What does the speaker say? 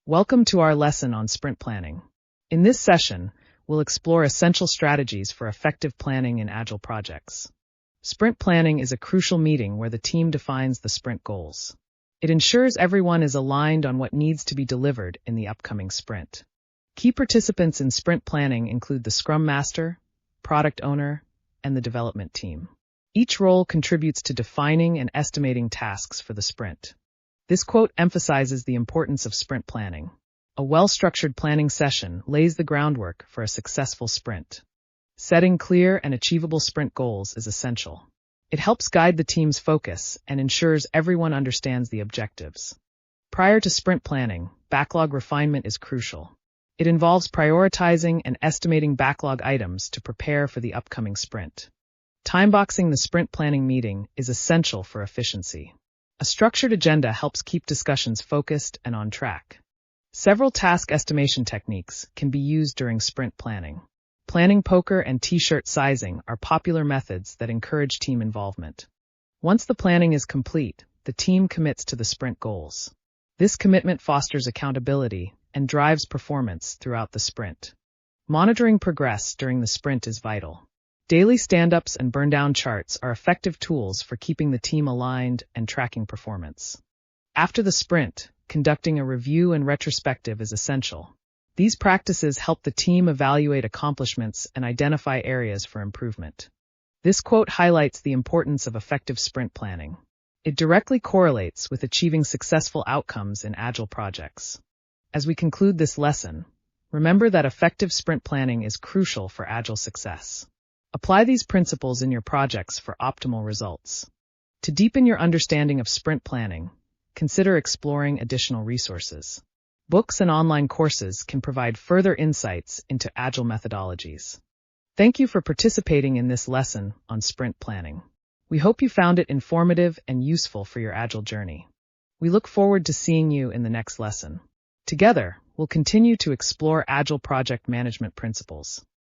Welcome to our lesson on sprint planning. In this session, we'll explore essential strategies for effective planning in Agile projects. Sprint planning is a crucial meeting where the team defines the sprint goals. It ensures everyone is aligned on what needs to be delivered in the upcoming sprint. Key participants in sprint planning include the Scrum Master, Product Owner, and the development team. Each role contributes to defining and estimating tasks for the sprint. This quote emphasizes the importance of sprint planning. A well-structured planning session lays the groundwork for a successful sprint. Setting clear and achievable sprint goals is essential. It helps guide the team's focus and ensures everyone understands the objectives. Prior to sprint planning, backlog refinement is crucial. It involves prioritizing and estimating backlog items to prepare for the upcoming sprint. Timeboxing the sprint planning meeting is essential for efficiency. A structured agenda helps keep discussions focused and on track. Several task estimation techniques can be used during sprint planning. Planning poker and t-shirt sizing are popular methods that encourage team involvement. Once the planning is complete, the team commits to the sprint goals. This commitment fosters accountability and drives performance throughout the sprint. Monitoring progress during the sprint is vital. Daily stand-ups and burn-down charts are effective tools for keeping the team aligned and tracking performance. After the sprint, conducting a review and retrospective is essential. These practices help the team evaluate accomplishments and identify areas for improvement. This quote highlights the importance of effective sprint planning. It directly correlates with achieving successful outcomes in Agile projects. As we conclude this lesson, remember that effective sprint planning is crucial for Agile success. Apply these principles in your projects for optimal results. To deepen your understanding of sprint planning, consider exploring additional resources. Books and online courses can provide further insights into Agile methodologies. Thank you for participating in this lesson on sprint planning. We hope you found it informative and useful for your Agile journey. We look forward to seeing you in the next lesson. Together, we'll continue to explore Agile project management principles.